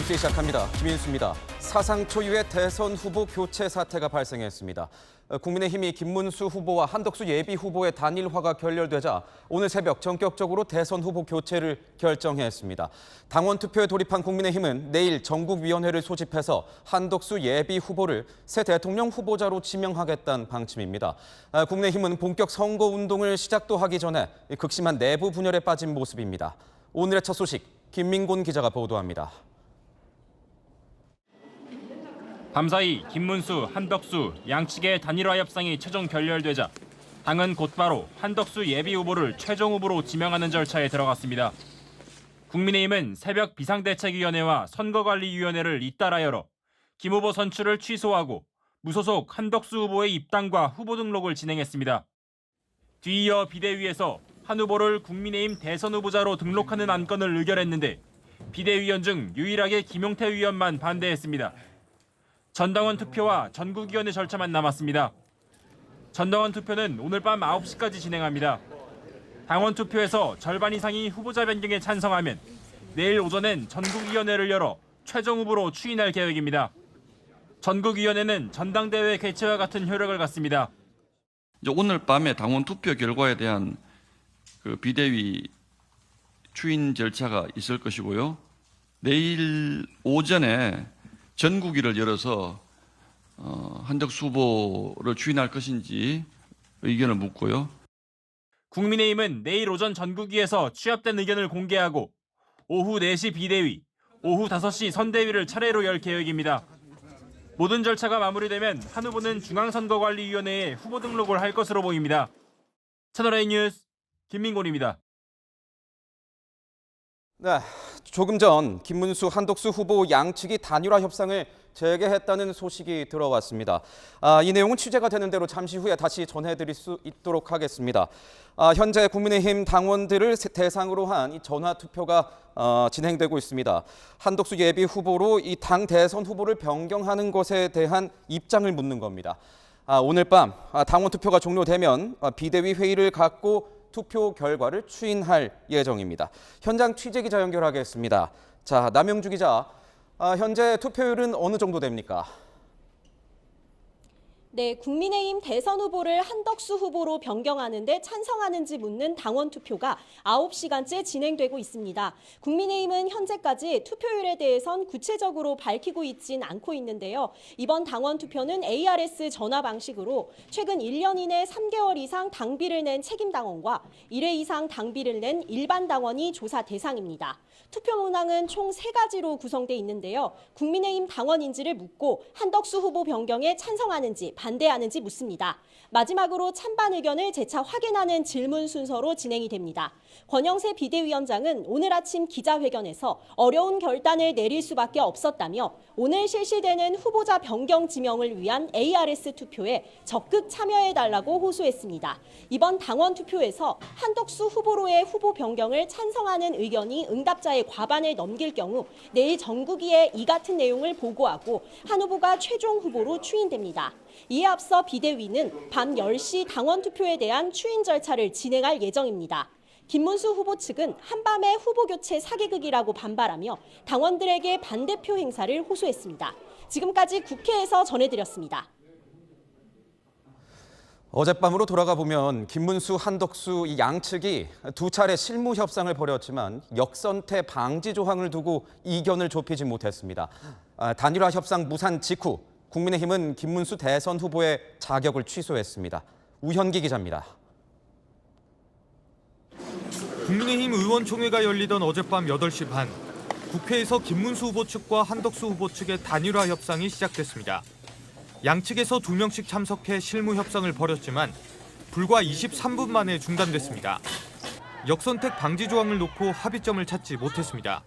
뉴스 시작합니다. 김인수입니다. 사상 초유의 대선 후보 교체 사태가 발생했습니다. 국민의힘이 김문수 후보와 한덕수 예비 후보의 단일화가 결렬되자 오늘 새벽 전격적으로 대선 후보 교체를 결정했습니다. 당원 투표에 돌입한 국민의힘은 내일 전국위원회를 소집해서 한덕수 예비 후보를 새 대통령 후보자로 지명하겠다는 방침입니다. 국민의힘은 본격 선거운동을 시작도 하기 전에 극심한 내부 분열에 빠진 모습입니다. 오늘의 첫 소식, 김민곤 기자가 보도합니다. 밤사이 김문수, 한덕수 양측의 단일화 협상이 최종 결렬되자 당은 곧바로 한덕수 예비 후보를 최종 후보로 지명하는 절차에 들어갔습니다. 국민의힘은 새벽 비상대책위원회와 선거관리위원회를 잇따라 열어 김 후보 선출을 취소하고 무소속 한덕수 후보의 입당과 후보 등록을 진행했습니다. 뒤이어 비대위에서 한 후보를 국민의힘 대선 후보자로 등록하는 안건을 의결했는데 비대위원 중 유일하게 김용태 위원만 반대했습니다. 전당원 투표와 전국위원회 절차만 남았습니다. 전당원 투표는 오늘 밤 9시까지 진행합니다. 당원 투표에서 절반 이상이 후보자 변경에 찬성하면 내일 오전엔 전국위원회를 열어 최종 후보로 추인할 계획입니다. 전국위원회는 전당대회 개최와 같은 효력을 갖습니다. 오늘 밤에 당원 투표 결과에 대한 비대위 추인 절차가 있을 것이고요. 내일 오전에 전국위를 열어서 한덕수 후보를 추인할 것인지 의견을 묻고요. 국민의힘은 내일 오전 전국위에서 취합된 의견을 공개하고 오후 4시 비대위, 오후 5시 선대위를 차례로 열 계획입니다. 모든 절차가 마무리되면 한 후보는 중앙선거관리위원회에 후보 등록을 할 것으로 보입니다. 채널A 뉴스 김민곤입니다. 네, 조금 전 김문수, 한덕수 후보 양측이 단일화 협상을 재개했다는 소식이 들어왔습니다. 이 내용은 취재가 되는 대로 잠시 후에 다시 전해드릴 수 있도록 하겠습니다. 현재 국민의힘 당원들을 대상으로 한 이 전화 투표가 진행되고 있습니다. 한덕수 예비 후보로 이 당 대선 후보를 변경하는 것에 대한 입장을 묻는 겁니다. 오늘 밤 당원 투표가 종료되면 비대위 회의를 갖고 투표 결과를 추인할 예정입니다. 현장 취재기자 연결하겠습니다. 자, 남영주 기자, 현재 투표율은 어느 정도 됩니까? 네, 국민의힘 대선 후보를 한덕수 후보로 변경하는데 찬성하는지 묻는 당원 투표가 9시간째 진행되고 있습니다. 국민의힘은 현재까지 투표율에 대해선 구체적으로 밝히고 있진 않고 있는데요. 이번 당원 투표는 ARS 전화 방식으로 최근 1년 이내 3개월 이상 당비를 낸 책임당원과 1회 이상 당비를 낸 일반 당원이 조사 대상입니다. 투표 문항은 총 3가지로 구성돼 있는데요. 국민의힘 당원인지를 묻고 한덕수 후보 변경에 찬성하는지 반대하는지 묻습니다. 마지막으로 찬반 의견을 재차 확인하는 질문 순서로 진행이 됩니다. 권영세 비대위원장은 오늘 아침 기자회견에서 어려운 결단을 내릴 수밖에 없었다며 오늘 실시되는 후보자 변경 지명을 위한 ARS 투표에 적극 참여해달라고 호소했습니다. 이번 당원 투표에서 한덕수 후보로의 후보 변경을 찬성하는 의견이 응답자의 과반을 넘길 경우 내일 전국위에 이 같은 내용을 보고하고 한 후보가 최종 후보로 추인됩니다. 이에 앞서 비대위는 밤 10시 당원 투표에 대한 추인 절차를 진행할 예정입니다. 김문수 후보 측은 한밤의 후보 교체 사기극이라고 반발하며 당원들에게 반대표 행사를 호소했습니다. 지금까지 국회에서 전해드렸습니다. 어젯밤으로 돌아가 보면 김문수, 한덕수 이 양측이 두 차례 실무 협상을 벌였지만 역선택 방지 조항을 두고 이견을 좁히지 못했습니다. 단일화 협상 무산 직후 국민의힘은 김문수 대선 후보의 자격을 취소했습니다. 우현기 기자입니다. 국민의힘 의원총회가 열리던 어젯밤 8시 반, 국회에서 김문수 후보 측과 한덕수 후보 측의 단일화 협상이 시작됐습니다. 양측에서 2명씩 참석해 실무 협상을 벌였지만 불과 23분 만에 중단됐습니다. 역선택 방지 조항을 놓고 합의점을 찾지 못했습니다.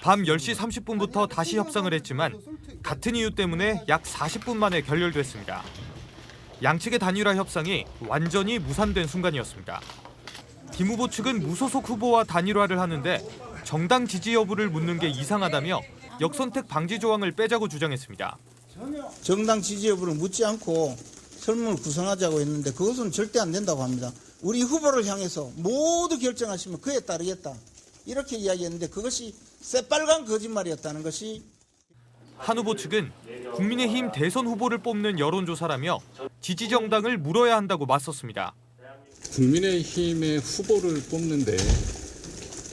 밤 10시 30분부터 다시 협상을 했지만 같은 이유 때문에 약 40분 만에 결렬됐습니다. 양측의 단일화 협상이 완전히 무산된 순간이었습니다. 김 후보 측은 무소속 후보와 단일화를 하는데 정당 지지 여부를 묻는 게 이상하다며 역선택 방지 조항을 빼자고 주장했습니다. 정당 지지 여부를 묻지 않고 설문을 구성하자고 했는데 그것은 절대 안 된다고 합니다. 우리 후보를 향해서 모두 결정하시면 그에 따르겠다. 이렇게 이야기했는데 그것이 새빨간 거짓말이었다는 것이 한 후보 측은 국민의힘 대선 후보를 뽑는 여론조사라며 지지 정당을 물어야 한다고 맞섰습니다. 국민의힘의 후보를 뽑는데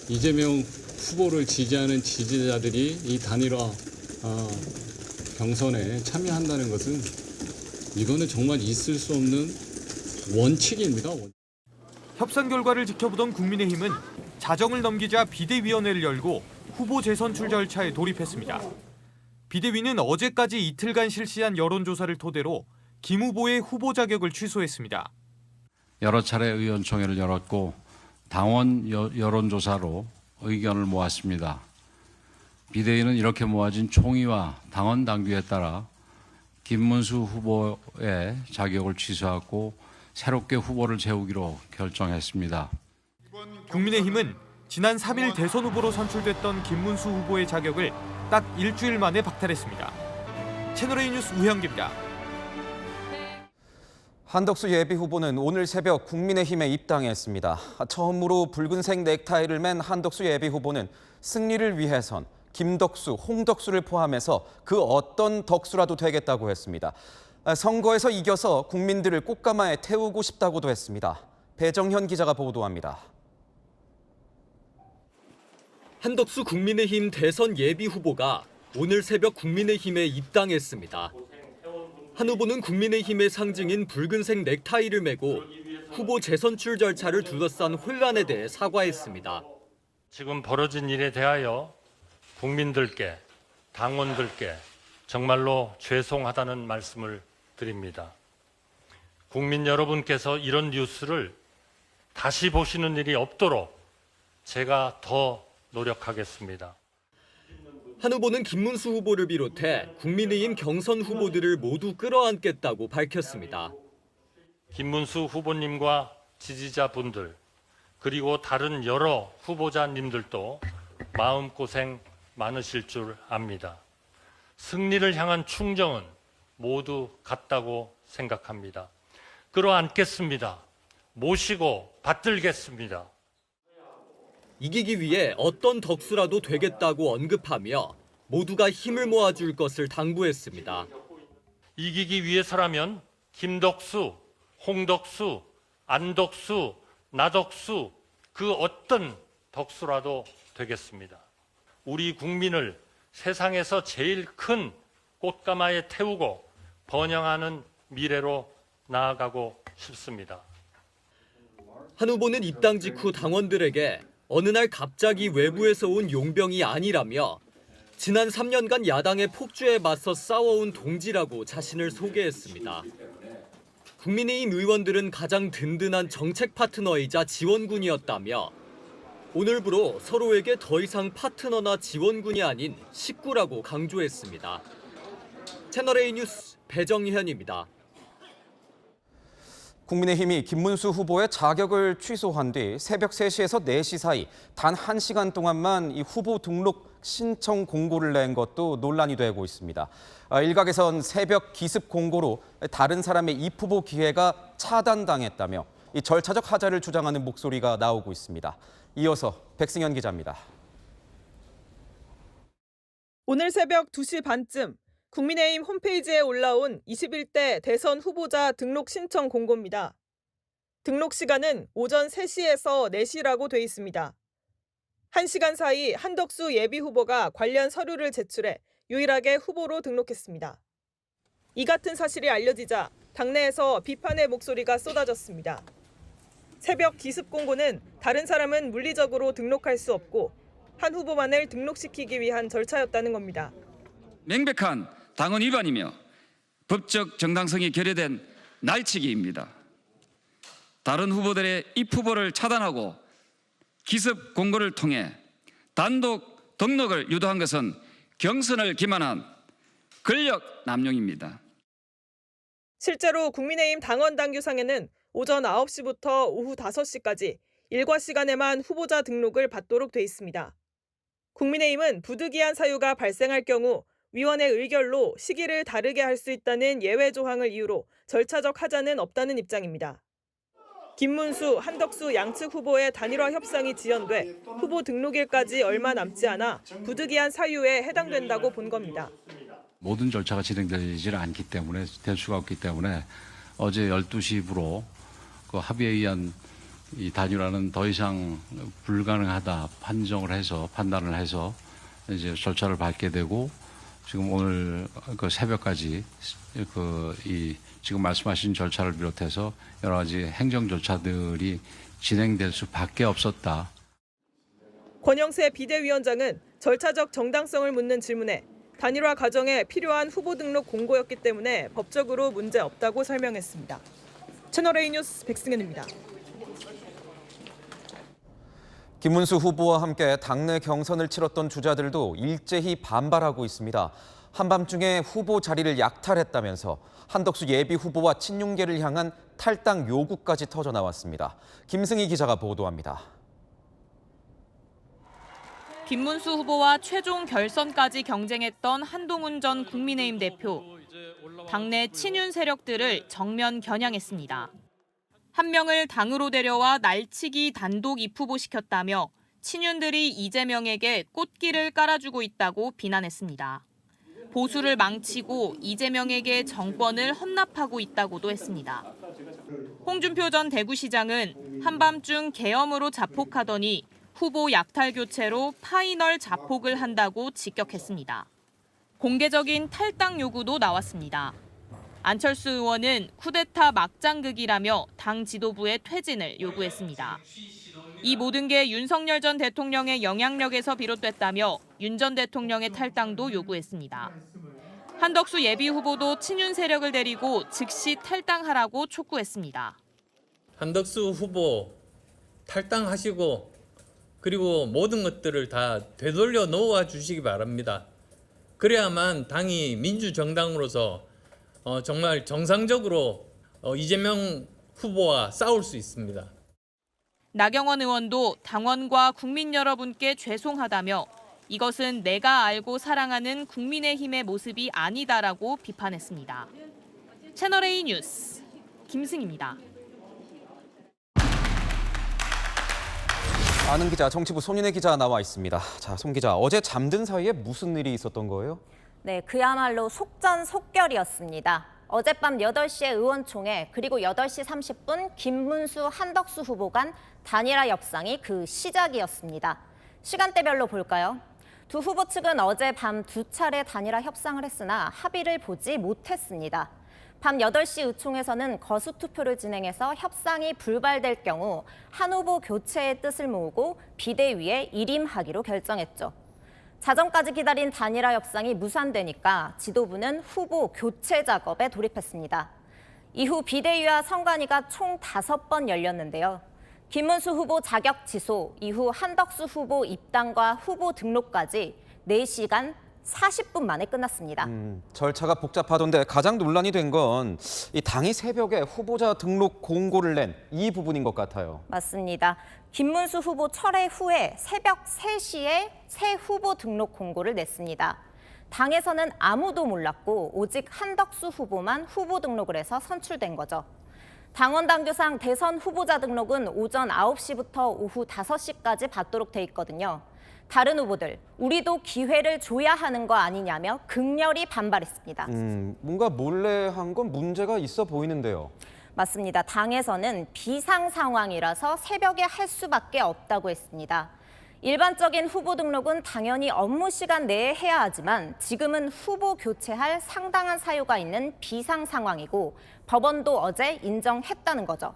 이재명 후보를 지지하는 지지자들이 이 단일화 경선에 참여한다는 것은 이거는 정말 있을 수 없는 원칙입니다. 협상 결과를 지켜보던 국민의힘은 자정을 넘기자 비대위원회를 열고 후보 재선출 절차에 돌입했습니다. 비대위는 어제까지 이틀간 실시한 여론조사를 토대로 김 후보의 후보 자격을 취소했습니다. 여러 차례 의원총회를 열었고 당원 여론조사로 의견을 모았습니다. 비대위는 이렇게 모아진 총의와 당원 당규에 따라 김문수 후보의 자격을 취소하고 새롭게 후보를 세우기로 결정했습니다. 국민의힘은 지난 3일 대선 후보로 선출됐던 김문수 후보의 자격을 딱 일주일 만에 박탈했습니다. 채널A 뉴스 우형기입니다. 한덕수 예비 후보는 오늘 새벽 국민의힘에 입당했습니다. 처음으로 붉은색 넥타이를 맨 한덕수 예비 후보는 승리를 위해선 김덕수, 홍덕수를 포함해서 그 어떤 덕수라도 되겠다고 했습니다. 선거에서 이겨서 국민들을 꽃가마에 태우고 싶다고도 했습니다. 배정현 기자가 보도합니다. 한덕수 국민의힘 대선 예비 후보가 오늘 새벽 국민의힘에 입당했습니다. 한 후보는 국민의힘의 상징인 붉은색 넥타이를 메고 후보 재선출 절차를 둘러싼 혼란에 대해 사과했습니다. 지금 벌어진 일에 대하여 국민들께, 당원들께 정말로 죄송하다는 말씀을 드립니다. 국민 여러분께서 이런 뉴스를 다시 보시는 일이 없도록 제가 더 노력하겠습니다. 한 후보는 김문수 후보를 비롯해 국민의힘 경선 후보들을 모두 끌어안겠다고 밝혔습니다. 김문수 후보님과 지지자분들 그리고 다른 여러 후보자님들도 마음고생 많으실 줄 압니다. 승리를 향한 충정은 모두 같다고 생각합니다. 끌어안겠습니다. 모시고 받들겠습니다. 이기기 위해 어떤 덕수라도 되겠다고 언급하며 모두가 힘을 모아줄 것을 당부했습니다. 이기기 위해서라면 김덕수, 홍덕수, 안덕수, 나덕수 그 어떤 덕수라도 되겠습니다. 우리 국민을 세상에서 제일 큰 꽃가마에 태우고 번영하는 미래로 나아가고 싶습니다. 한 후보는 입당 직후 당원들에게 어느 날 갑자기 외부에서 온 용병이 아니라며 지난 3년간 야당의 폭주에 맞서 싸워온 동지라고 자신을 소개했습니다. 국민의힘 의원들은 가장 든든한 정책 파트너이자 지원군이었다며 오늘부로 서로에게 더 이상 파트너나 지원군이 아닌 식구라고 강조했습니다. 채널A 뉴스 배정현입니다. 국민의힘이 김문수 후보의 자격을 취소한 뒤 새벽 3시에서 4시 사이 단 1시간 동안만 이 후보 등록 신청 공고를 낸 것도 논란이 되고 있습니다. 일각에선 새벽 기습 공고로 다른 사람의 입후보 기회가 차단당했다며 이 절차적 하자를 주장하는 목소리가 나오고 있습니다. 이어서 백승현 기자입니다. 오늘 새벽 2시 반쯤 국민의힘 홈페이지에 올라온 21대 대선 후보자 등록 신청 공고입니다. 등록 시간은 오전 3시에서 4시라고 돼 있습니다. 1시간 사이 한덕수 예비 후보가 관련 서류를 제출해 유일하게 후보로 등록했습니다. 이 같은 사실이 알려지자 당내에서 비판의 목소리가 쏟아졌습니다. 새벽 기습 공고는 다른 사람은 물리적으로 등록할 수 없고 한 후보만을 등록시키기 위한 절차였다는 겁니다. 명백한 당원 위반이며 법적 정당성이 결여된 날치기입니다. 다른 후보들의 입후보를 차단하고 기습 공고를 통해 단독 등록을 유도한 것은 경선을 기만한 권력 남용입니다. 실제로 국민의힘 당원 당규상에는 오전 9시부터 오후 5시까지 일과 시간에만 후보자 등록을 받도록 돼 있습니다. 국민의힘은 부득이한 사유가 발생할 경우 위원회 의결로 시기를 다르게 할 수 있다는 예외 조항을 이유로 절차적 하자는 없다는 입장입니다. 김문수, 한덕수 양측 후보의 단일화 협상이 지연돼 후보 등록일까지 얼마 남지 않아 부득이한 사유에 해당된다고 본 겁니다. 모든 절차가 진행되지 않기 때문에 될 수가 없기 때문에 어제 12시부로 그 합의에 의한 이 단일화는 더 이상 불가능하다 판단을 해서 이제 절차를 밟게 되고 지금 오늘 그 새벽까지 지금 말씀하신 절차를 비롯해서 여러 가지 행정 절차들이 진행될 수밖에 없었다. 권영세 비대위원장은 절차적 정당성을 묻는 질문에 단일화 과정에 필요한 후보 등록 공고였기 때문에 법적으로 문제 없다고 설명했습니다. 채널A 뉴스 백승현입니다. 김문수 후보와 함께 당내 경선을 치렀던 주자들도 일제히 반발하고 있습니다. 한밤중에 후보 자리를 약탈했다면서 한덕수 예비 후보와 친윤계를 향한 탈당 요구까지 터져나왔습니다. 김승희 기자가 보도합니다. 김문수 후보와 최종 결선까지 경쟁했던 한동훈 전 국민의힘 대표. 당내 친윤 세력들을 정면 겨냥했습니다. 한 명을 당으로 데려와 날치기 단독 입후보시켰다며 친윤들이 이재명에게 꽃길을 깔아주고 있다고 비난했습니다. 보수를 망치고 이재명에게 정권을 헌납하고 있다고도 했습니다. 홍준표 전 대구시장은 한밤중 계엄으로 자폭하더니 후보 약탈 교체로 파이널 자폭을 한다고 직격했습니다. 공개적인 탈당 요구도 나왔습니다. 안철수 의원은 쿠데타 막장극이라며 당 지도부의 퇴진을 요구했습니다. 이 모든 게 윤석열 전 대통령의 영향력에서 비롯됐다며 윤 전 대통령의 탈당도 요구했습니다. 한덕수 예비 후보도 친윤 세력을 데리고 즉시 탈당하라고 촉구했습니다. 한덕수 후보 탈당하시고 그리고 모든 것들을 다 되돌려 놓아 주시기 바랍니다. 그래야만 당이 민주정당으로서 정말 정상적으로 이재명 후보와 싸울 수 있습니다. 나경원 의원도 당원과 국민 여러분께 죄송하다며 이것은 내가 알고 사랑하는 국민의힘의 모습이 아니다라고 비판했습니다. 채널A 뉴스 김승희입니다. 아는 기자, 정치부 손인혜 기자 나와 있습니다. 자, 손 기자, 어제 잠든 사이에 무슨 일이 있었던 거예요? 네, 그야말로 속전속결이었습니다. 어젯밤 8시에 의원총회 그리고 8시 30분 김문수, 한덕수 후보 간 단일화 협상이 그 시작이었습니다. 시간대별로 볼까요? 두 후보 측은 어제 밤 2차례 단일화 협상을 했으나 합의를 보지 못했습니다. 밤 8시 의총에서는 거수투표를 진행해서 협상이 불발될 경우 한 후보 교체의 뜻을 모으고 비대위에 일임하기로 결정했죠. 자정까지 기다린 단일화 협상이 무산되니까 지도부는 후보 교체 작업에 돌입했습니다. 이후 비대위와 선관위가 총 5번 열렸는데요. 김문수 후보 자격 취소, 이후 한덕수 후보 입당과 후보 등록까지 4시간 40분 만에 끝났습니다. 절차가 복잡하던데 가장 논란이 된 건 이 당이 새벽에 후보자 등록 공고를 낸 이 부분인 것 같아요. 맞습니다. 김문수 후보 철회 후에 새벽 3시에 새 후보 등록 공고를 냈습니다. 당에서는 아무도 몰랐고 오직 한덕수 후보만 후보 등록을 해서 선출된 거죠. 당원 당규상 대선 후보자 등록은 오전 9시부터 오후 5시까지 받도록 돼 있거든요. 다른 후보들, 우리도 기회를 줘야 하는 거 아니냐며 극렬히 반발했습니다. 뭔가 몰래 한 건 문제가 있어 보이는데요. 맞습니다. 당에서는 비상 상황이라서 새벽에 할 수밖에 없다고 했습니다. 일반적인 후보 등록은 당연히 업무 시간 내에 해야 하지만 지금은 후보 교체할 상당한 사유가 있는 비상 상황이고 법원도 어제 인정했다는 거죠.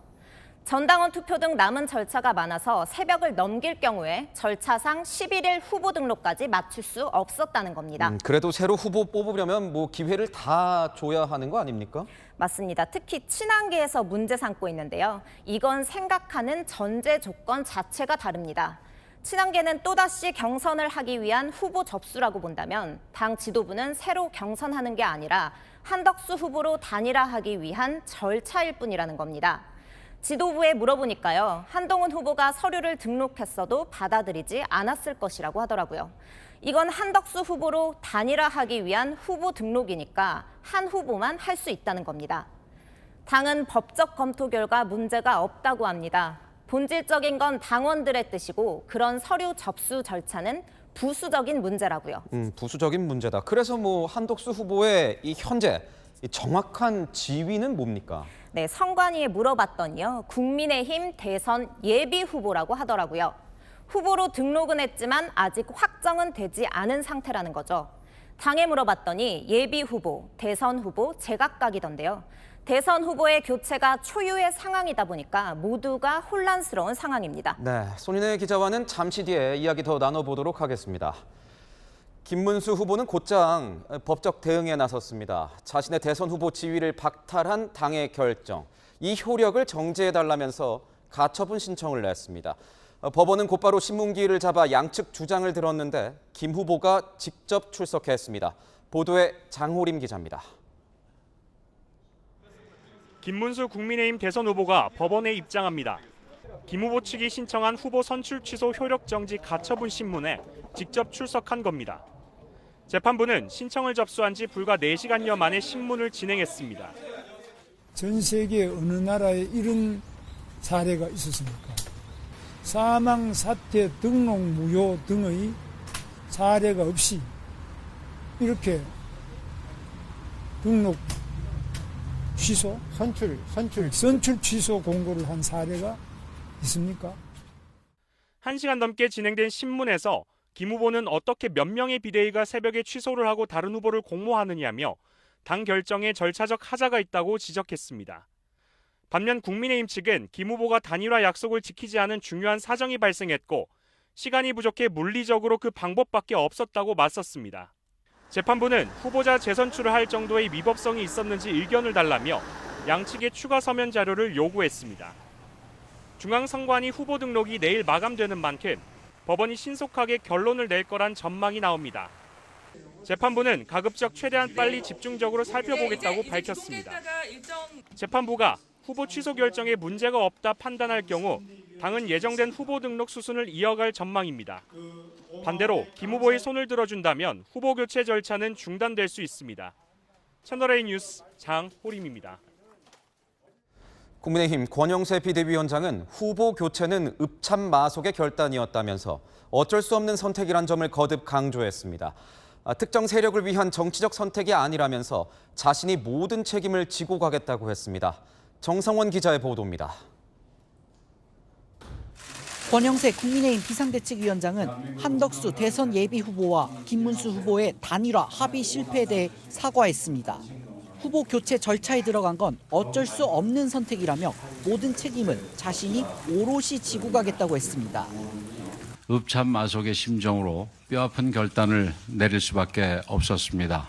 전당원 투표 등 남은 절차가 많아서 새벽을 넘길 경우에 절차상 11일 후보 등록까지 맞출 수 없었다는 겁니다. 그래도 새로 후보 뽑으려면 뭐 기회를 다 줘야 하는 거 아닙니까? 맞습니다. 특히 친한계에서 문제 삼고 있는데요. 이건 생각하는 전제 조건 자체가 다릅니다. 친한계는 또다시 경선을 하기 위한 후보 접수라고 본다면 당 지도부는 새로 경선하는 게 아니라 한덕수 후보로 단일화하기 위한 절차일 뿐이라는 겁니다. 지도부에 물어보니까요. 한동훈 후보가 서류를 등록했어도 받아들이지 않았을 것이라고 하더라고요. 이건 한덕수 후보로 단일화하기 위한 후보 등록이니까 한 후보만 할 수 있다는 겁니다. 당은 법적 검토 결과 문제가 없다고 합니다. 본질적인 건 당원들의 뜻이고 그런 서류 접수 절차는 부수적인 문제라고요. 부수적인 문제다. 그래서 한덕수 후보의 이 현재 정확한 지위는 뭡니까? 네, 선관위에 물어봤더니요. 국민의힘 대선 예비 후보라고 하더라고요. 후보로 등록은 했지만 아직 확정은 되지 않은 상태라는 거죠. 당에 물어봤더니 예비 후보, 대선 후보 제각각이던데요. 대선 후보의 교체가 초유의 상황이다 보니까 모두가 혼란스러운 상황입니다. 네, 손인혜 기자와는 잠시 뒤에 이야기 더 나눠보도록 하겠습니다. 김문수 후보는 곧장 법적 대응에 나섰습니다. 자신의 대선 후보 지위를 박탈한 당의 결정, 이 효력을 정지해달라면서 가처분 신청을 냈습니다. 법원은 곧바로 신문기일을 잡아 양측 주장을 들었는데 김 후보가 직접 출석했습니다. 보도에 장호림 기자입니다. 김문수 국민의힘 대선 후보가 법원에 입장합니다. 김 후보 측이 신청한 후보 선출 취소 효력 정지 가처분 신문에 직접 출석한 겁니다. 재판부는 신청을 접수한 지 불과 4시간여 만에 신문을 진행했습니다. 전 세계 어느 나라에 이런 사례가 있었습니까? 사망, 사퇴, 등록 무효 등의 사례가 없이 이렇게 등록 취소, 선출 취소 공고를 한 사례가 있습니까? 1시간 넘게 진행된 신문에서 김 후보는 어떻게 몇 명의 비대위가 새벽에 취소를 하고 다른 후보를 공모하느냐며 당 결정에 절차적 하자가 있다고 지적했습니다. 반면 국민의힘 측은 김 후보가 단일화 약속을 지키지 않은 중요한 사정이 발생했고 시간이 부족해 물리적으로 그 방법밖에 없었다고 맞섰습니다. 재판부는 후보자 재선출을 할 정도의 위법성이 있었는지 의견을 달라며 양측의 추가 서면 자료를 요구했습니다. 중앙선관위 후보 등록이 내일 마감되는 만큼 법원이 신속하게 결론을 낼 거란 전망이 나옵니다. 재판부는 가급적 최대한 빨리 집중적으로 살펴보겠다고 밝혔습니다. 재판부가 후보 취소 결정에 문제가 없다 판단할 경우 당은 예정된 후보 등록 수순을 이어갈 전망입니다. 반대로 김 후보의 손을 들어준다면 후보 교체 절차는 중단될 수 있습니다. 채널A 뉴스 장호림입니다. 국민의힘 권영세 비대위원장은 후보 교체는 읍참마속의 결단이었다면서 어쩔 수 없는 선택이란 점을 거듭 강조했습니다. 특정 세력을 위한 정치적 선택이 아니라면서 자신이 모든 책임을 지고 가겠다고 했습니다. 정성원 기자의 보도입니다. 권영세 국민의힘 비상대책위원장은 한덕수 대선 예비 후보와 김문수 후보의 단일화 합의 실패에 대해 사과했습니다. 후보 교체 절차에 들어간 건 어쩔 수 없는 선택이라며 모든 책임을 자신이 오롯이 지고 가겠다고 했습니다. 읍참마속의 심정으로 뼈아픈 결단을 내릴 수밖에 없었습니다.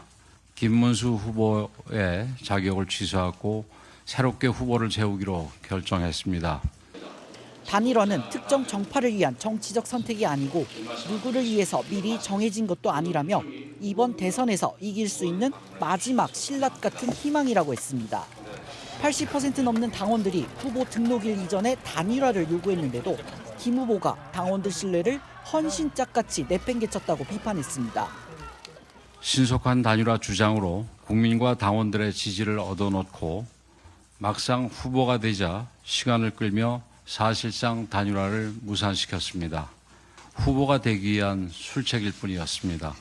김문수 후보의 자격을 취소하고 새롭게 후보를 세우기로 결정했습니다. 단일화는 특정 정파를 위한 정치적 선택이 아니고 누구를 위해서 미리 정해진 것도 아니라며 이번 대선에서 이길 수 있는 마지막 신라 같은 희망이라고 했습니다. 80% 넘는 당원들이 후보 등록일 이전에 단일화를 요구했는데도 김 후보가 당원들 신뢰를 헌신짝같이 내팽개쳤다고 비판했습니다. 신속한 단일화 주장으로 국민과 당원들의 지지를 얻어놓고 막상 후보가 되자 시간을 끌며 사실상 단일화를 무산시켰습니다. 후보가 되기 위한 술책일 뿐이었습니다.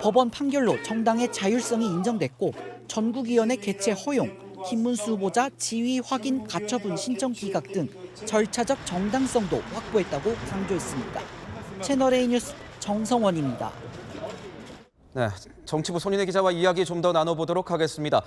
법원 판결로 정당의 자율성이 인정됐고 전국위원회 개최 허용, 김문수 후보자 지위 확인 가처분 신청 기각 등 절차적 정당성도 확보했다고 강조했습니다. 채널A 뉴스 정성원입니다. 네, 정치부 손인혜 기자와 이야기 좀 더 나눠보도록 하겠습니다.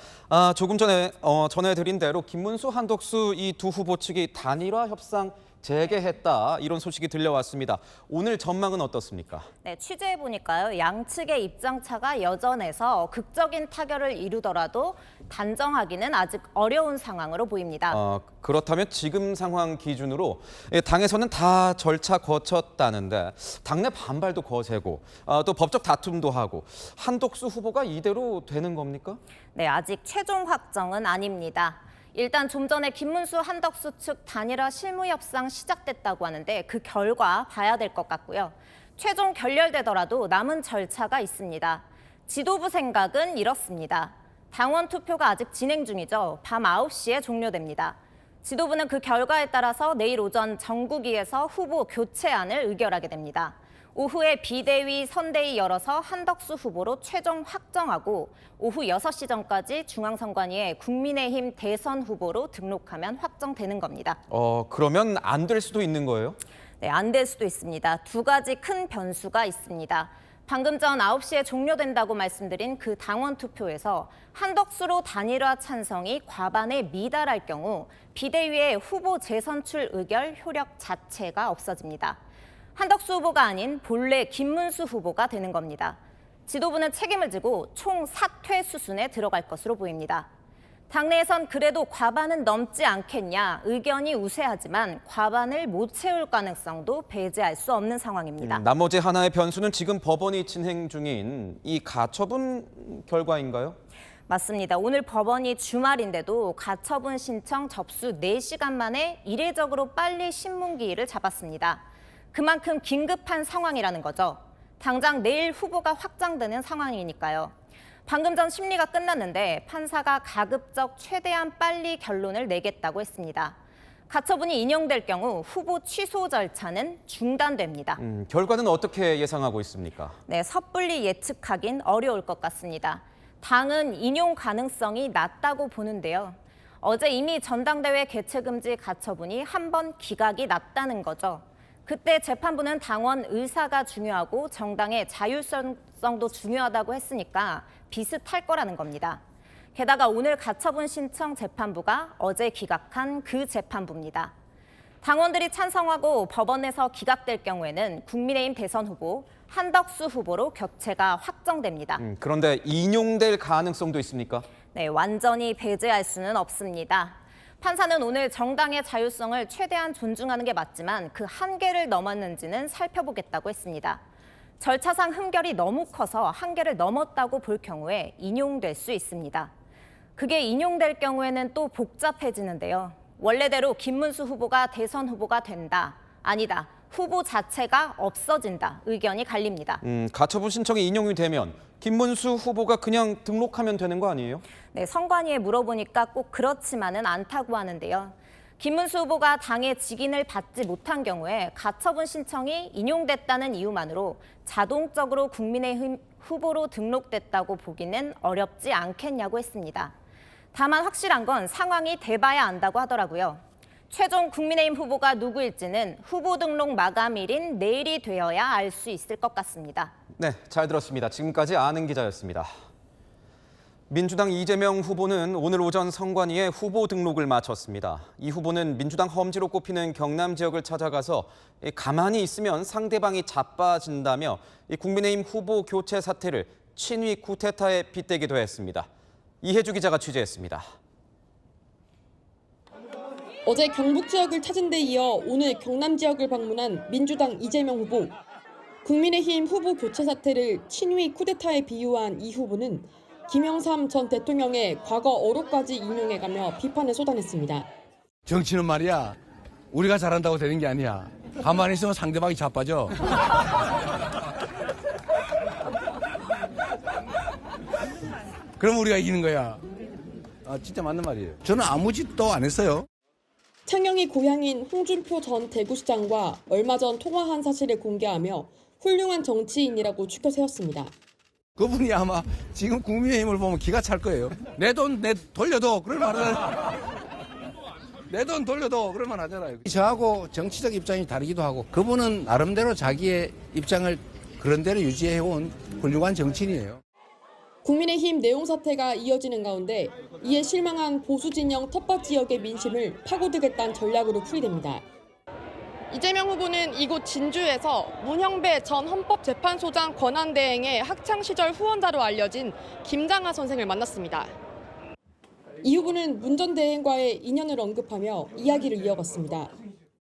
조금 전에 전해드린 대로 김문수, 한덕수 이 두 후보 측이 단일화 협상 재개했다 이런 소식이 들려왔습니다. 오늘 전망은 어떻습니까? 네, 취재해보니까요. 양측의 입장차가 여전해서 극적인 타결을 이루더라도 단정하기는 아직 어려운 상황으로 보입니다. 그렇다면 지금 상황 기준으로 당에서는 다 절차 거쳤다는데 당내 반발도 거세고 또 법적 다툼도 하고 한덕수 후보가 이대로 되는 겁니까? 네, 아직 최종 확정은 아닙니다. 일단 좀 전에 김문수, 한덕수 측 단일화 실무 협상 시작됐다고 하는데 그 결과 봐야 될 것 같고요. 최종 결렬되더라도 남은 절차가 있습니다. 지도부 생각은 이렇습니다. 당원 투표가 아직 진행 중이죠. 밤 9시에 종료됩니다. 지도부는 그 결과에 따라서 내일 오전 정국위에서 후보 교체안을 의결하게 됩니다. 오후에 비대위, 선대위 열어서 한덕수 후보로 최종 확정하고 오후 6시 전까지 중앙선관위에 국민의힘 대선 후보로 등록하면 확정되는 겁니다. 그러면 안 될 수도 있는 거예요? 네, 안 될 수도 있습니다. 두 가지 큰 변수가 있습니다. 방금 전 9시에 종료된다고 말씀드린 그 당원 투표에서 한덕수로 단일화 찬성이 과반에 미달할 경우 비대위의 후보 재선출 의결 효력 자체가 없어집니다. 한덕수 후보가 아닌 본래 김문수 후보가 되는 겁니다. 지도부는 책임을 지고 총 사퇴 수순에 들어갈 것으로 보입니다. 당내에선 그래도 과반은 넘지 않겠냐 의견이 우세하지만 과반을 못 채울 가능성도 배제할 수 없는 상황입니다. 나머지 하나의 변수는 지금 법원이 진행 중인 이 가처분 결과인가요? 맞습니다. 오늘 법원이 주말인데도 가처분 신청 접수 4시간 만에 이례적으로 빨리 신문기일을 잡았습니다. 그만큼 긴급한 상황이라는 거죠. 당장 내일 후보가 확정되는 상황이니까요. 방금 전 심리가 끝났는데 판사가 가급적 최대한 빨리 결론을 내겠다고 했습니다. 가처분이 인용될 경우 후보 취소 절차는 중단됩니다. 결과는 어떻게 예상하고 있습니까? 네, 섣불리 예측하긴 어려울 것 같습니다. 당은 인용 가능성이 낮다고 보는데요. 어제 이미 전당대회 개최 금지 가처분이 한 번 기각이 났다는 거죠. 그때 재판부는 당원 의사가 중요하고 정당의 자율성도 중요하다고 했으니까 비슷할 거라는 겁니다. 게다가 오늘 가처분 신청 재판부가 어제 기각한 그 재판부입니다. 당원들이 찬성하고 법원에서 기각될 경우에는 국민의힘 대선 후보 한덕수 후보로 교체가 확정됩니다. 그런데 인용될 가능성도 있습니까? 네, 완전히 배제할 수는 없습니다. 판사는 오늘 정당의 자율성을 최대한 존중하는 게 맞지만 그 한계를 넘었는지는 살펴보겠다고 했습니다. 절차상 흠결이 너무 커서 한계를 넘었다고 볼 경우에 인용될 수 있습니다. 그게 인용될 경우에는 또 복잡해지는데요. 원래대로 김문수 후보가 대선 후보가 된다, 아니다, 후보 자체가 없어진다, 의견이 갈립니다. 가처분 신청이 인용이 되면 김문수 후보가 그냥 등록하면 되는 거 아니에요? 네, 선관위에 물어보니까 꼭 그렇지만은 않다고 하는데요. 김문수 후보가 당의 직인을 받지 못한 경우에 가처분 신청이 인용됐다는 이유만으로 자동적으로 국민의힘 후보로 등록됐다고 보기는 어렵지 않겠냐고 했습니다. 다만 확실한 건 상황이 돼봐야 안다고 하더라고요. 최종 국민의힘 후보가 누구일지는 후보 등록 마감일인 내일이 되어야 알 수 있을 것 같습니다. 네, 잘 들었습니다. 지금까지 아는 기자였습니다. 민주당 이재명 후보는 오늘 오전 선관위에 후보 등록을 마쳤습니다. 이 후보는 민주당 험지로 꼽히는 경남 지역을 찾아가서 가만히 있으면 상대방이 자빠진다며 국민의힘 후보 교체 사태를 친위 쿠데타에 빗대기도 했습니다. 이혜주 기자가 취재했습니다. 어제 경북 지역을 찾은 데 이어 오늘 경남 지역을 방문한 민주당 이재명 후보. 국민의힘 후보 교체 사태를 친위 쿠데타에 비유한 이 후보는 김영삼 전 대통령의 과거 어록까지 인용해가며 비판을 쏟아냈습니다. 정치는 말이야, 우리가 잘한다고 되는 게 아니야. 가만히 있으면 상대방이 자빠져. 그럼 우리가 이기는 거야. 아, 진짜 맞는 말이에요. 저는 아무 짓도 안 했어요. 창영이 고향인 홍준표 전 대구시장과 얼마 전 통화한 사실을 공개하며 훌륭한 정치인이라고 추켜 세웠습니다. 그분이 아마 지금 국민의힘을 보면 기가 찰 거예요. 내 돈 돌려도 그럴 만하잖아요. 내 돈 돌려도 그럴 만하잖아요. 저하고 정치적 입장이 다르기도 하고 그분은 나름대로 자기의 입장을 그런 대로 유지해온 훌륭한 정치인이에요. 국민의힘 내용 사태가 이어지는 가운데 이에 실망한 보수 진영 텃밭 지역의 민심을 파고들겠다는 전략으로 풀이됩니다. 이재명 후보는 이곳 진주에서 문형배 전 헌법재판소장 권한대행의 학창시절 후원자로 알려진 김장하 선생을 만났습니다. 이 후보는 문 전 대행과의 인연을 언급하며 이야기를 이어갔습니다.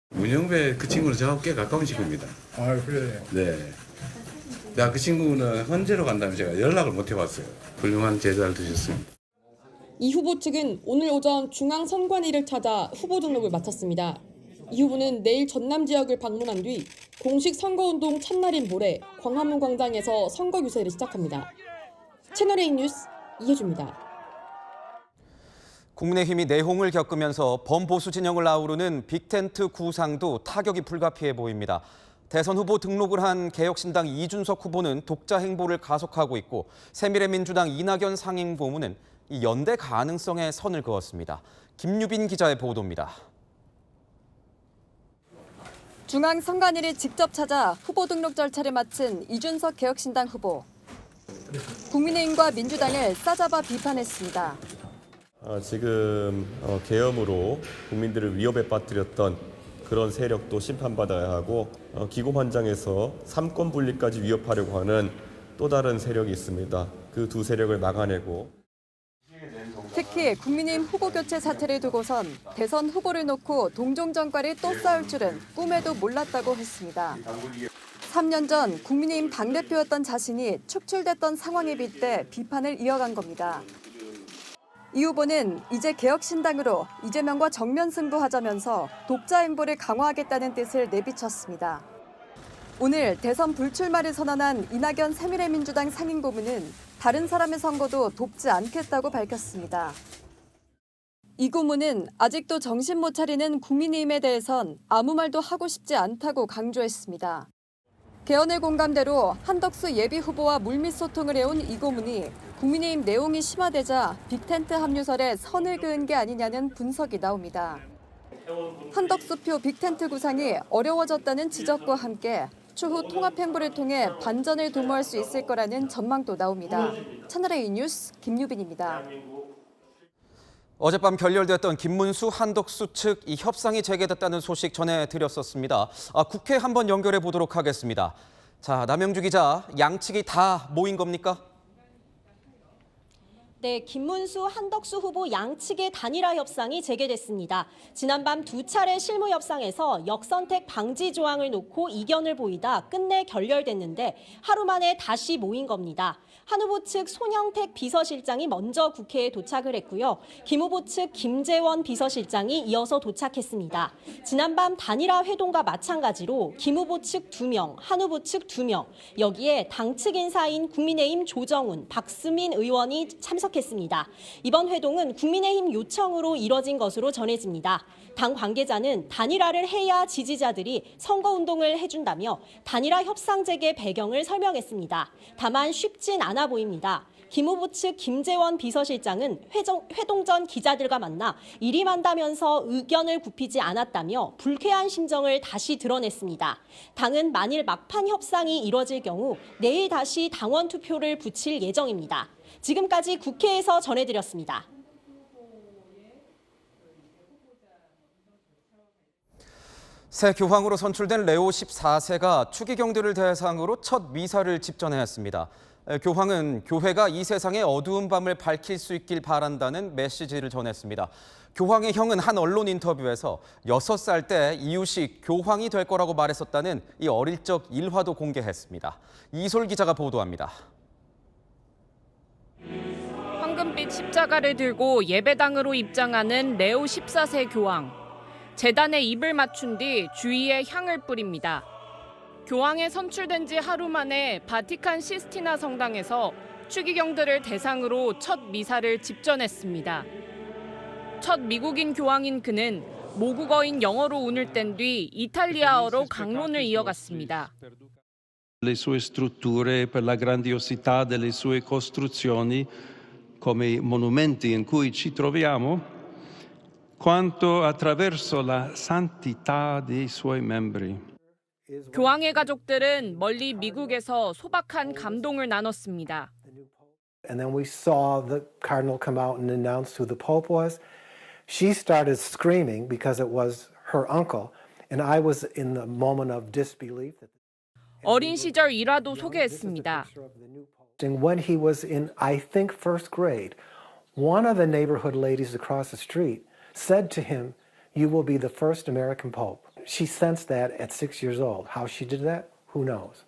문형배 그 친구는 저하고 꽤 가까운 친구입니다. 아, 그래요? 네. 나 그 친구는 헌재로 간다면 제가 연락을 못 해봤어요. 훌륭한 제자를 두셨습니다. 이 후보 측은 오늘 오전 중앙선관위를 찾아 후보 등록을 마쳤습니다. 이 후보는 내일 전남 지역을 방문한 뒤 공식 선거운동 첫날인 모레 광화문 광장에서 선거 유세를 시작합니다. 채널A 뉴스 이혜주입니다. 국민의힘이 내홍을 겪으면서 범보수 진영을 아우르는 빅텐트 구상도 타격이 불가피해 보입니다. 대선 후보 등록을 한 개혁신당 이준석 후보는 독자 행보를 가속하고 있고 새미래민주당 이낙연 상임고문은 이 연대 가능성에 선을 그었습니다. 김유빈 기자의 보도입니다. 중앙선관위를 직접 찾아 후보 등록 절차를 마친 이준석 개혁신당 후보. 국민의힘과 민주당을 싸잡아 비판했습니다. 지금 계엄으로 국민들을 위협에 빠뜨렸던 그런 세력도 심판받아야 하고 기고만장해서 삼권 분리까지 위협하려고 하는 또 다른 세력이 있습니다. 그 두 세력을 막아내고 특히 국민의힘 후보 교체 사태를 두고선 대선 후보를 놓고 동종전과를 또 싸울 줄은 꿈에도 몰랐다고 했습니다. 3년 전 국민의힘 당대표였던 자신이 축출됐던 상황에 빗대 비판을 이어간 겁니다. 이 후보는 이제 개혁신당으로 이재명과 정면 승부하자면서 독자 행보를 강화하겠다는 뜻을 내비쳤습니다. 오늘 대선 불출마를 선언한 이낙연 새미래민주당 상임고문은 다른 사람의 선거도 돕지 않겠다고 밝혔습니다. 이 고문은 아직도 정신 못 차리는 국민의힘에 대해선 아무 말도 하고 싶지 않다고 강조했습니다. 개헌의 공감대로 한덕수 예비후보와 물밑 소통을 해온 이 고문이 국민의힘 내홍이 심화되자 빅텐트 합류설에 선을 그은 게 아니냐는 분석이 나옵니다. 한덕수표 빅텐트 구상이 어려워졌다는 지적과 함께 추후 통합 행보를 통해 반전을 도모할 수 있을 거라는 전망도 나옵니다. 채널A 뉴스 김유빈입니다. 어젯밤 결렬됐던 김문수, 한덕수 측 이 협상이 재개됐다는 소식 전해드렸었습니다. 국회 한번 연결해 보도록 하겠습니다. 자, 남영주 기자, 양측이 다 모인 겁니까? 네, 김문수, 한덕수 후보 양측의 단일화 협상이 재개됐습니다. 지난밤 두 차례 실무 협상에서 역선택 방지 조항을 놓고 이견을 보이다 끝내 결렬됐는데 하루 만에 다시 모인 겁니다. 한 후보 측 손영택 비서실장이 먼저 국회에 도착을 했고요. 김 후보 측 김재원 비서실장이 이어서 도착했습니다. 지난밤 단일화 회동과 마찬가지로 김 후보 측 2명, 한 후보 측 2명, 여기에 당측 인사인 국민의힘 조정훈, 박수민 의원이 참석했습니다. 이번 회동은 국민의힘 요청으로 이뤄진 것으로 전해집니다. 당 관계자는 단일화를 해야 지지자들이 선거운동을 해준다며 단일화 협상 재개 배경을 설명했습니다. 다만 쉽진 않아 보입니다. 김 후보 측 김재원 비서실장은 회동 전 기자들과 만나 일임한다면서 의견을 굽히지 않았다며 불쾌한 심정을 다시 드러냈습니다. 당은 만일 막판 협상이 이뤄질 경우 내일 다시 당원 투표를 붙일 예정입니다. 지금까지 국회에서 전해드렸습니다. 새 교황으로 선출된 레오 14세가 추기경들을 대상으로 첫 미사를 집전했습니다. 교황은 교회가 이 세상의 어두운 밤을 밝힐 수 있길 바란다는 메시지를 전했습니다. 교황의 형은 한 언론 인터뷰에서 6살 때 이웃이 교황이 될 거라고 말했었다는 이 어릴 적 일화도 공개했습니다. 이솔 기자가 보도합니다. 황금빛 십자가를 들고 예배당으로 입장하는 레오 14세 교황. 제단에 입을 맞춘 뒤 주위에 향을 뿌립니다. 교황에 선출된 지 하루 만에 바티칸 시스티나 성당에서 추기경들을 대상으로 첫 미사를 집전했습니다. 첫 미국인 교황인 그는 모국어인 영어로 운을 뗀 뒤 이탈리아어로 강론을 이어갔습니다. Le sue strutture per la grandiosità delle sue costruzioni come i monumenti in cui ci troviamo, quanto attraverso la santità dei suoi membri. 교황의 가족들은 멀리 미국에서 소박한 감동을 나눴습니다. And then we saw the cardinal come out and announce who the pope was. She started screaming because it was her uncle, and I was in the moment of disbelief. 어린 시절 일화도 소개했습니다. And when he was in, I think, first grade, one of the neighborhood ladies across the street said to him, "You will be the first American pope." She sensed that at 6 years old. How she did that, who knows?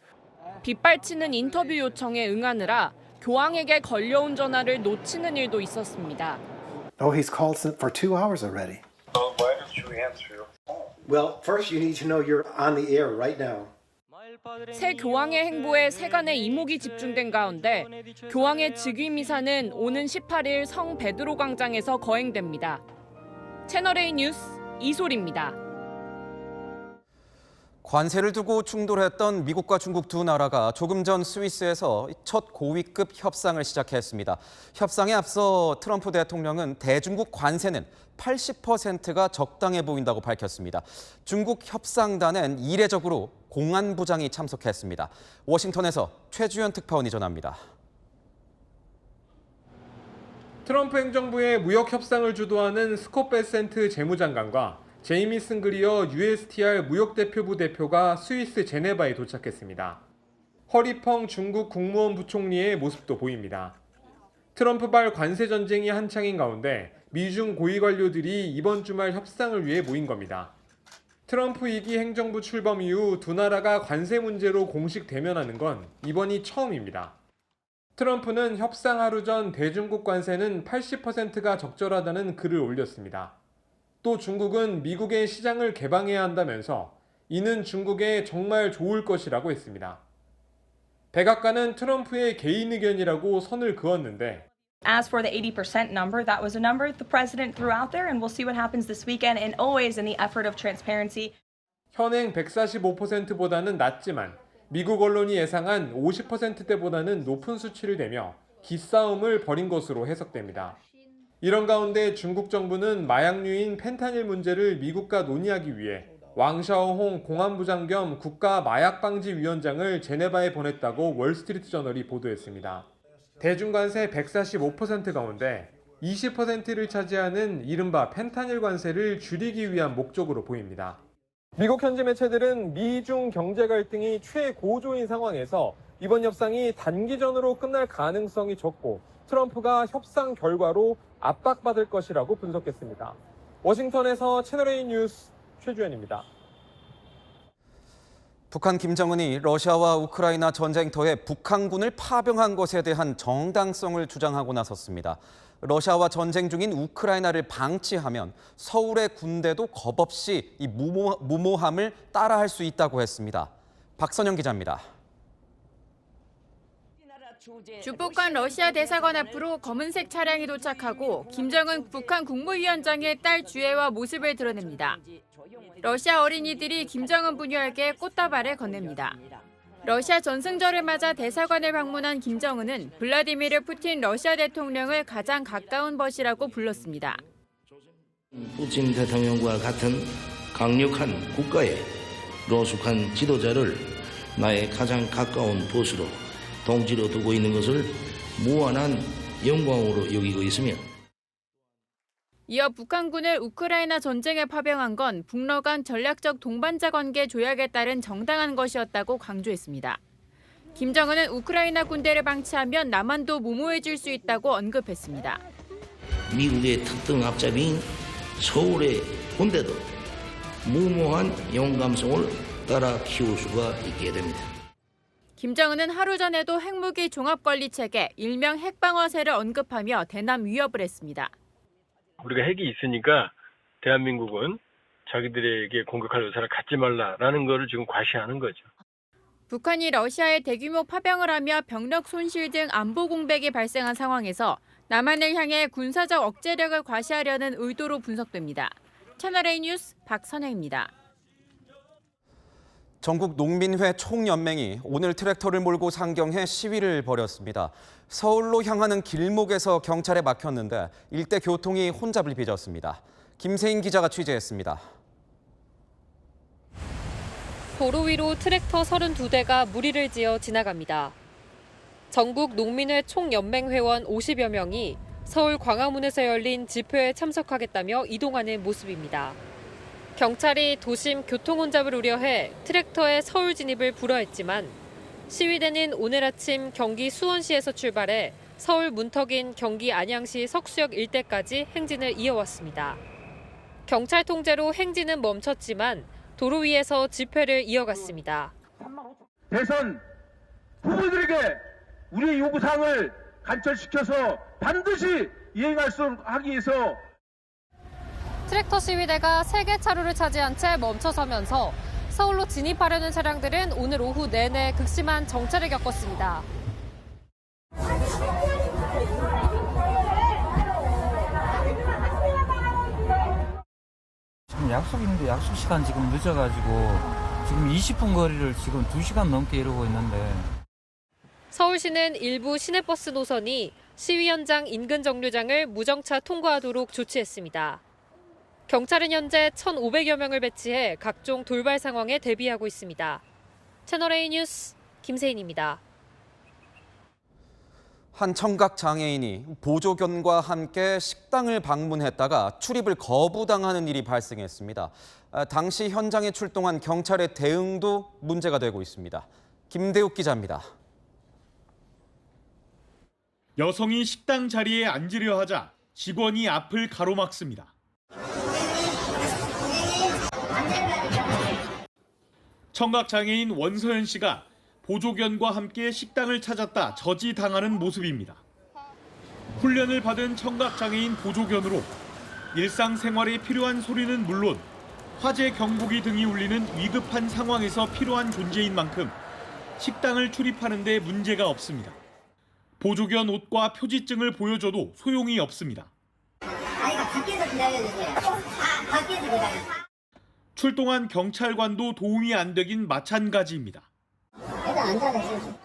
빗발치는 인터뷰 요청에 응하느라 교황에게 걸려온 전화를 놓치는 일도 있었습니다. Oh, he's called for 2 hours already. Why don't you answer your phone? Well, first you need to know you're on the air right now. 새 교황의 행보에 세간의 이목이 집중된 가운데 교황의 즉위 미사는 오는 18일 성 베드로 광장에서 거행됩니다. 채널A 뉴스 이소리입니다. 관세를 두고 충돌했던 미국과 중국 두 나라가 조금 전 스위스에서 첫 고위급 협상을 시작했습니다. 협상에 앞서 트럼프 대통령은 대중국 관세는 80%가 적당해 보인다고 밝혔습니다. 중국 협상단엔 이례적으로 공안부장이 참석했습니다. 워싱턴에서 최주연 특파원이 전합니다. 트럼프 행정부의 무역 협상을 주도하는 스콧 베센트 재무장관과 제이미슨 그리어 USTR 무역대표부 대표가 스위스 제네바에 도착했습니다. 허리펑 중국 국무원 부총리의 모습도 보입니다. 트럼프발 관세 전쟁이 한창인 가운데 미중 고위 관료들이 이번 주말 협상을 위해 모인 겁니다. 트럼프 2기 행정부 출범 이후 두 나라가 관세 문제로 공식 대면하는 건 이번이 처음입니다. 트럼프는 협상 하루 전 대중국 관세는 80%가 적절하다는 글을 올렸습니다. 또 중국은 미국의 시장을 개방해야 한다면서 이는 중국에 정말 좋을 것이라고 했습니다. 백악관은 트럼프의 개인 의견이라고 선을 그었는데 As for the 80% number, that was a number the president threw out there, and we'll see what happens this weekend, and always in the effort of transparency. 현행 145%보다는 낮지만 미국 언론이 예상한 50%대보다는 높은 수치를 대며 기싸움을 벌인 것으로 해석됩니다. 이런 가운데 중국 정부는 마약류인 펜타닐 문제를 미국과 논의하기 위해 왕샤오홍 공안부장 겸 국가마약방지위원장을 제네바에 보냈다고 월스트리트저널이 보도했습니다. 대중관세 145% 가운데 20%를 차지하는 이른바 펜타닐 관세를 줄이기 위한 목적으로 보입니다. 미국 현지 매체들은 미중 경제 갈등이 최고조인 상황에서 이번 협상이 단기전으로 끝날 가능성이 적고 트럼프가 협상 결과로 압박받을 것이라고 분석했습니다. 워싱턴에서 채널A 뉴스 최주연입니다. 북한 김정은이 러시아와 우크라이나 전쟁터에 북한군을 파병한 것에 대한 정당성을 주장하고 나섰습니다. 러시아와 전쟁 중인 우크라이나를 방치하면 서울의 군대도 겁없이 이 무모함을 따라할 수 있다고 했습니다. 박선영 기자입니다. 주복한 러시아 대사관 앞으로 검은색 차량이 도착하고 김정은 북한 국무위원장의 딸 주애와 모습을 드러냅니다. 러시아 어린이들이 김정은 부녀에게 꽃다발을 건넵니다. 러시아 전승절을 맞아 대사관을 방문한 김정은은 블라디미르 푸틴 러시아 대통령을 가장 가까운 벗이라고 불렀습니다. 푸틴 대통령과 같은 강력한 국가의 로숙한 지도자를 나의 가장 가까운 벗으로 동지로 두고 있는 것을 무한한 영광으로 여기고 있으며 이어 북한군을 우크라이나 전쟁에 파병한 건 북러 간 전략적 동반자 관계 조약에 따른 정당한 것이었다고 강조했습니다. 김정은은 우크라이나 군대를 방치하면 남한도 무모해질 수 있다고 언급했습니다. 미국의 특등 앞잡이인 서울의 군대도 무모한 용감성을 따라 키울 수가 있게 됩니다. 김정은은 하루 전에도 핵무기 종합관리체계, 일명 핵방어세를 언급하며 대남 위협을 했습니다. 우리가 핵이 있으니까 대한민국은 자기들에게 공격할 의사를 갖지 말라라는 거를 지금 과시하는 거죠. 북한이 러시아에 대규모 파병을 하며 병력 손실 등 안보 공백이 발생한 상황에서 남한을 향해 군사적 억제력을 과시하려는 의도로 분석됩니다. 채널A 뉴스 박선혜입니다. 전국 농민회 총연맹이 오늘 트랙터를 몰고 상경해 시위를 벌였습니다. 서울로 향하는 길목에서 경찰에 막혔는데 일대 교통이 혼잡을 빚었습니다. 김세인 기자가 취재했습니다. 도로 위로 트랙터 32대가 무리를 지어 지나갑니다. 전국 농민회 총연맹 회원 50여 명이 서울 광화문에서 열린 집회에 참석하겠다며 이동하는 모습입니다. 경찰이 도심 교통 혼잡을 우려해 트랙터의 서울 진입을 불허했지만 시위대는 오늘 아침 경기 수원시에서 출발해 서울 문턱인 경기 안양시 석수역 일대까지 행진을 이어왔습니다. 경찰 통제로 행진은 멈췄지만 도로 위에서 집회를 이어갔습니다. 대선 후보들에게 우리의 요구사항을 관철시켜서 반드시 이행할 수 하기 위해서 트랙터 시위대가 3개 차로를 차지한 채 멈춰서면서 서울로 진입하려는 차량들은 오늘 오후 내내 극심한 정체를 겪었습니다. 지금 약속 있는데 약속 시간 지금 늦어가지고 지금 20분 거리를 지금 2시간 넘게 이러고 있는데. 서울시는 일부 시내버스 노선이 시위 현장 인근 정류장을 무정차 통과하도록 조치했습니다. 경찰은 현재 1,500여 명을 배치해 각종 돌발 상황에 대비하고 있습니다. 채널A 뉴스 김세인입니다. 한 청각 장애인이 보조견과 함께 식당을 방문했다가 출입을 거부당하는 일이 발생했습니다. 당시 현장에 출동한 경찰의 대응도 문제가 되고 있습니다. 김대욱 기자입니다. 여성이 식당 자리에 앉으려 하자 직원이 앞을 가로막습니다. 청각장애인 원서연 씨가 보조견과 함께 식당을 찾았다 저지당하는 모습입니다. 훈련을 받은 청각장애인 보조견으로 일상생활에 필요한 소리는 물론 화재 경보기 등이 울리는 위급한 상황에서 필요한 존재인 만큼 식당을 출입하는 데 문제가 없습니다. 보조견 옷과 표지증을 보여줘도 소용이 없습니다. 아이가 밖에서 기다려주세요. 밖에서 기다려주세요. 출동한 경찰관도 도움이 안 되긴 마찬가지입니다. 일단 앉아주세요.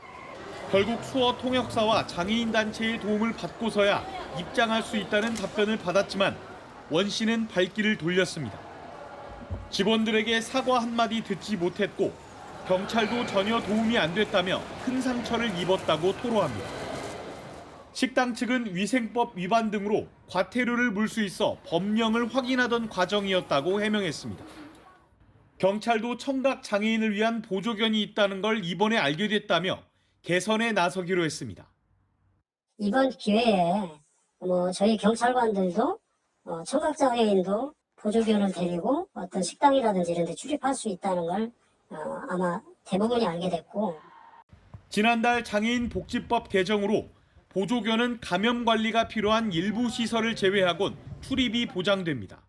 결국 수어 통역사와 장애인 단체의 도움을 받고서야 입장할 수 있다는 답변을 받았지만 원 씨는 발길을 돌렸습니다. 직원들에게 사과 한마디 듣지 못했고 경찰도 전혀 도움이 안 됐다며 큰 상처를 입었다고 토로합니다. 식당 측은 위생법 위반 등으로 과태료를 물 수 있어 법령을 확인하던 과정이었다고 해명했습니다. 경찰도 청각 장애인을 위한 보조견이 있다는 걸 이번에 알게 됐다며 개선에 나서기로 했습니다. 이번 기회에 저희 경찰관들도 청각 장애인도 보조견을 데리고 어떤 식당이라든지 이런 데 출입할 수 있다는 걸 아마 대부분이 알게 됐고. 지난달 장애인 복지법 개정으로 보조견은 감염 관리가 필요한 일부 시설을 제외하곤 출입이 보장됩니다.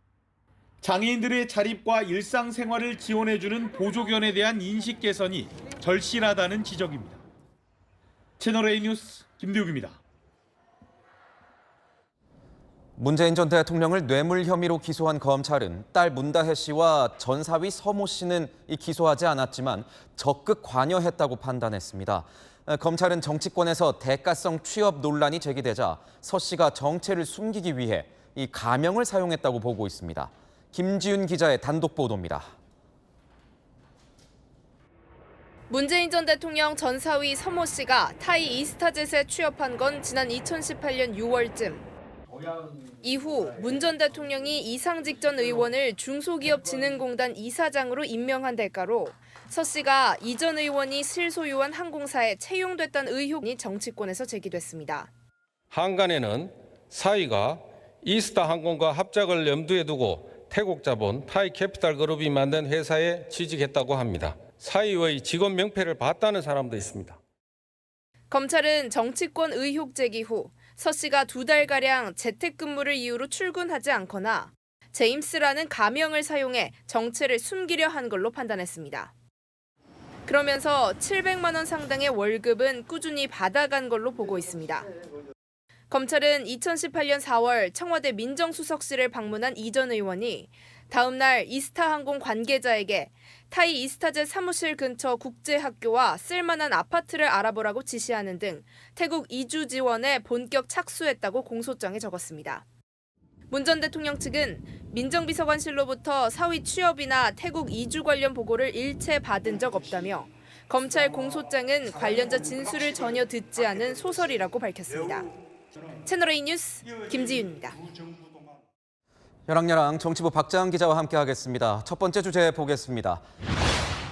장애인들의 자립과 일상생활을 지원해주는 보조견에 대한 인식 개선이 절실하다는 지적입니다. 채널A 뉴스 김대욱입니다. 문재인 전 대통령을 뇌물 혐의로 기소한 검찰은 딸 문다혜 씨와 전 사위 서모 씨는 기소하지 않았지만 적극 관여했다고 판단했습니다. 검찰은 정치권에서 대가성 취업 논란이 제기되자 서 씨가 정체를 숨기기 위해 이 가명을 사용했다고 보고 있습니다. 김지윤 기자의 단독 보도입니다. 문재인 전 대통령 전 사위 서모 씨가 타이 이스타젯에 취업한 건 지난 2018년 6월쯤. 이후 문 전 대통령이 이상직 전 의원을 중소기업진흥공단 이사장으로 임명한 대가로 서 씨가 이 전 의원이 실소유한 항공사에 채용됐다는 의혹이 정치권에서 제기됐습니다. 한간에는 사위가 이스타 항공과 합작을 염두에 두고 태국 자본 타이캐피탈 그룹이 만든 회사에 취직했다고 합니다. 사위의 직원 명패를 봤다는 사람도 있습니다. 검찰은 정치권 의혹 제기 후 서 씨가 2달가량 재택근무를 이유로 출근하지 않거나 제임스라는 가명을 사용해 정체를 숨기려 한 걸로 판단했습니다. 그러면서 700만 원 상당의 월급은 꾸준히 받아간 걸로 보고 있습니다. 검찰은 2018년 4월 청와대 민정수석실을 방문한 이 전 의원이 다음 날 이스타항공 관계자에게 타이 이스타젯 사무실 근처 국제학교와 쓸만한 아파트를 알아보라고 지시하는 등 태국 이주 지원에 본격 착수했다고 공소장에 적었습니다. 문 전 대통령 측은 민정비서관실로부터 사위 취업이나 태국 이주 관련 보고를 일체 받은 적 없다며 검찰 공소장은 관련자 진술을 전혀 듣지 않은 소설이라고 밝혔습니다. 채널A 뉴스 김지윤입니다. 열왕열왕 정치부 박자은 기자와 함께하겠습니다. 첫 번째 주제 보겠습니다.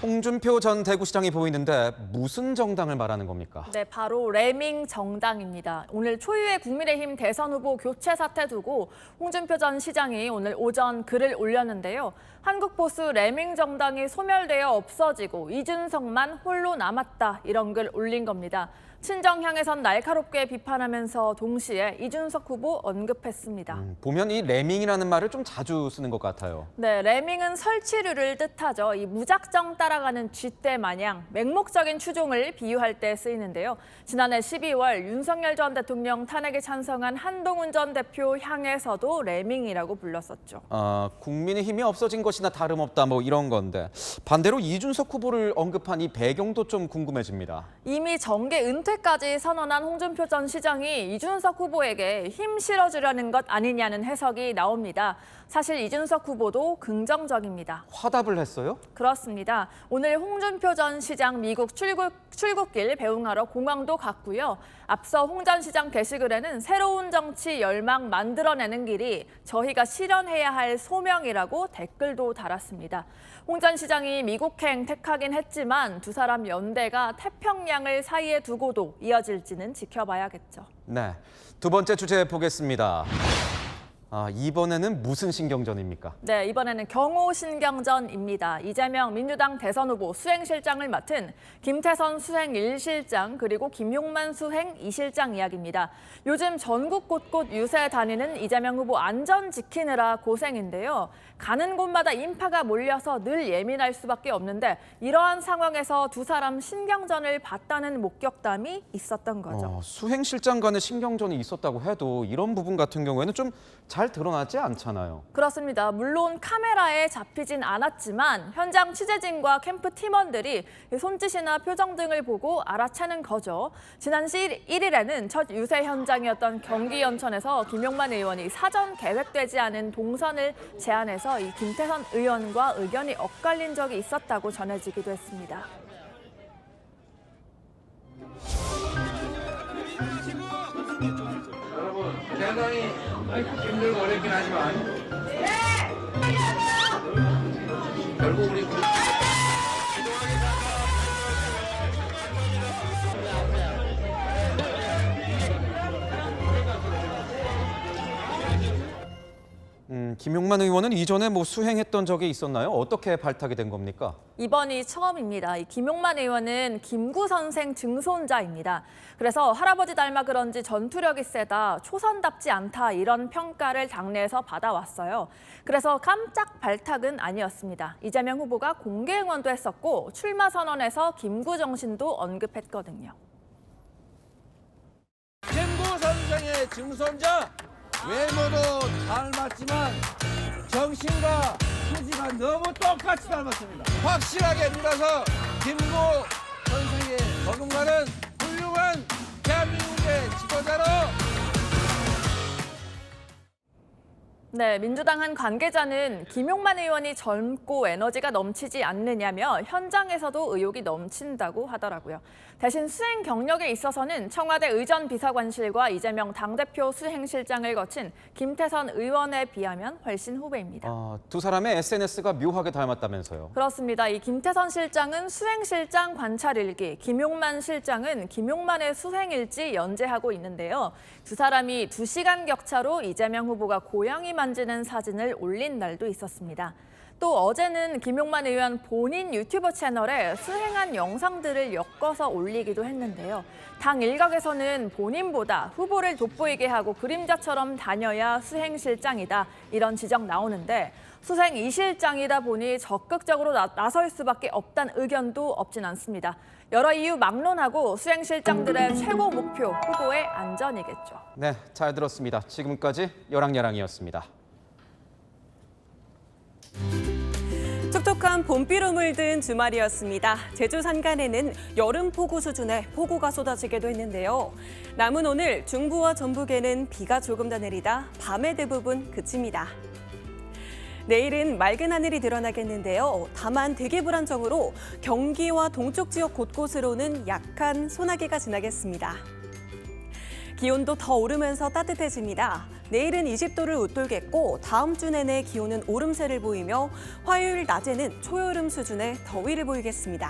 홍준표 전 대구시장이 보이는데 무슨 정당을 말하는 겁니까? 네, 바로 레밍 정당입니다. 오늘 초유의 국민의힘 대선 후보 교체 사태 두고 홍준표 전 시장이 오늘 오전 글을 올렸는데요. 한국 보수 레밍 정당이 소멸되어 없어지고 이준석만 홀로 남았다 이런 글 올린 겁니다. 친정 향해선 날카롭게 비판하면서 동시에 이준석 후보 언급했습니다. 보면 이 레밍이라는 말을 좀 자주 쓰는 것 같아요. 네, 레밍은 설치류를 뜻하죠. 이 무작정 따라가는 쥐떼 마냥 맹목적인 추종을 비유할 때 쓰이는데요. 지난해 12월 윤석열 전 대통령 탄핵에 찬성한 한동훈 전 대표 향해서도 레밍이라고 불렀었죠. 국민의힘이 없어진 것이나 다름없다 뭐 이런 건데 반대로 이준석 후보를 언급한 이 배경도 좀 궁금해집니다. 이미 정계 은퇴까지 선언한 홍준표 전 시장이 이준석 후보에게 힘 실어주려는 것 아니냐는 해석이 나옵니다. 사실 이준석 후보도 긍정적입니다. 화답을 했어요? 그렇습니다. 오늘 홍준표 전 시장 미국 출국길 배웅하러 공항도 갔고요. 앞서 홍 전 시장 게시글에는 새로운 정치 열망 만들어내는 길이 저희가 실현해야 할 소명이라고 댓글도 달았습니다. 홍 전 시장이 미국행 택하긴 했지만 두 사람 연대가 태평양을 사이에 두고도 이어질지는 지켜봐야겠죠. 네, 두 번째 주제 보겠습니다. 이번에는 무슨 신경전입니까? 네, 이번에는 경호 신경전입니다. 이재명 민주당 대선 후보 수행실장을 맡은 김태선 수행 1실장 그리고 김용만 수행 2실장 이야기입니다. 요즘 전국 곳곳 유세 다니는 이재명 후보 안전 지키느라 고생인데요. 가는 곳마다 인파가 몰려서 늘 예민할 수밖에 없는데 이러한 상황에서 두 사람 신경전을 봤다는 목격담이 있었던 거죠. 수행실장 간의 신경전이 있었다고 해도 이런 부분 같은 경우에는 좀 잘 드러나지 않잖아요. 그렇습니다. 물론 카메라에 잡히진 않았지만 현장 취재진과 캠프 팀원들이 손짓이나 표정 등을 보고 알아채는 거죠. 지난 1일에는 첫 유세 현장이었던 경기 연천에서 김용만 의원이 사전 계획되지 않은 동선을 제안해서 이 김태선 의원과 의견이 엇갈린 적이 있었다고 전해지기도 했습니다. 여러분, 대단히 힘들고 어렵긴 하지만 결국 우리 김용만 의원은 이전에 수행했던 적이 있었나요? 어떻게 발탁이 된 겁니까? 이번이 처음입니다. 이 김용만 의원은 김구 선생 증손자입니다. 그래서 할아버지 닮아 그런지 전투력이 세다, 초선답지 않다 이런 평가를 당내에서 받아왔어요. 그래서 깜짝 발탁은 아니었습니다. 이재명 후보가 공개 응원도 했었고 출마 선언에서 김구 정신도 언급했거든요. 김구 선생의 증손자 외모도 닮았지만 정신과 소지가 너무 똑같이 닮았습니다. 확실하게 믿어서 김구 선생의 버금가는 훌륭한 대한민국의 지도자로. 네, 민주당 한 관계자는 김용만 의원이 젊고 에너지가 넘치지 않느냐며 현장에서도 의욕이 넘친다고 하더라고요. 대신 수행 경력에 있어서는 청와대 의전비서관실과 이재명 당대표 수행실장을 거친 김태선 의원에 비하면 훨씬 후배입니다. 두 사람의 SNS가 묘하게 닮았다면서요? 그렇습니다. 이 김태선 실장은 수행실장 관찰일기, 김용만 실장은 김용만의 수행일지 연재하고 있는데요. 두 사람이 2시간 격차로 이재명 후보가 고양이 만지는 사진을 올린 날도 있었습니다. 또 어제는 김용만 의원 본인 유튜브 채널에 수행한 영상들을 엮어서 올리기도 했는데요. 당 일각에서는 본인보다 후보를 돋보이게 하고 그림자처럼 다녀야 수행실장이다 이런 지적 나오는데 수행 2실장이다 보니 적극적으로 나설 수밖에 없다는 의견도 없진 않습니다. 여러 이유 막론하고 수행실장들의 최고 목표 후보의 안전이겠죠. 네, 잘 들었습니다. 지금까지 여랑야랑이었습니다. 촉촉한 봄비름을 든 주말이었습니다. 제주 산간에는 여름 폭우 수준의 폭우가 쏟아지기도 했는데요. 남은 오늘 중부와 전북에는 비가 조금 더 내리다 밤에 대부분 그칩니다. 내일은 맑은 하늘이 드러나겠는데요. 다만 대기 불안정으로 경기와 동쪽 지역 곳곳으로는 약한 소나기가 지나겠습니다. 기온도 더 오르면서 따뜻해집니다. 내일은 20도를 웃돌겠고 다음 주 내내 기온은 오름세를 보이며 화요일 낮에는 초여름 수준의 더위를 보이겠습니다.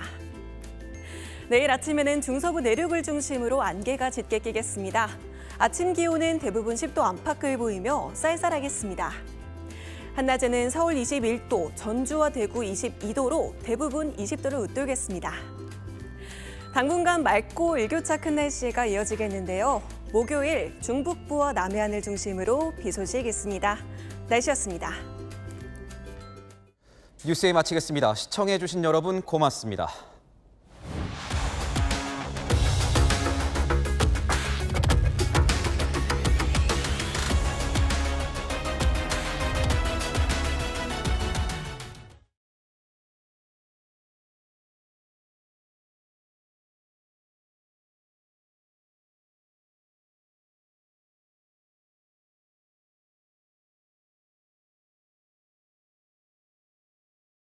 내일 아침에는 중서부 내륙을 중심으로 안개가 짙게 끼겠습니다. 아침 기온은 대부분 10도 안팎을 보이며 쌀쌀하겠습니다. 한낮에는 서울 21도, 전주와 대구 22도로 대부분 20도를 웃돌겠습니다. 당분간 맑고 일교차 큰 날씨가 이어지겠는데요. 목요일 중북부와 남해안을 중심으로 비 소식 있습니다. 날씨였습니다. 뉴스에 마치겠습니다. 시청해주신 여러분 고맙습니다.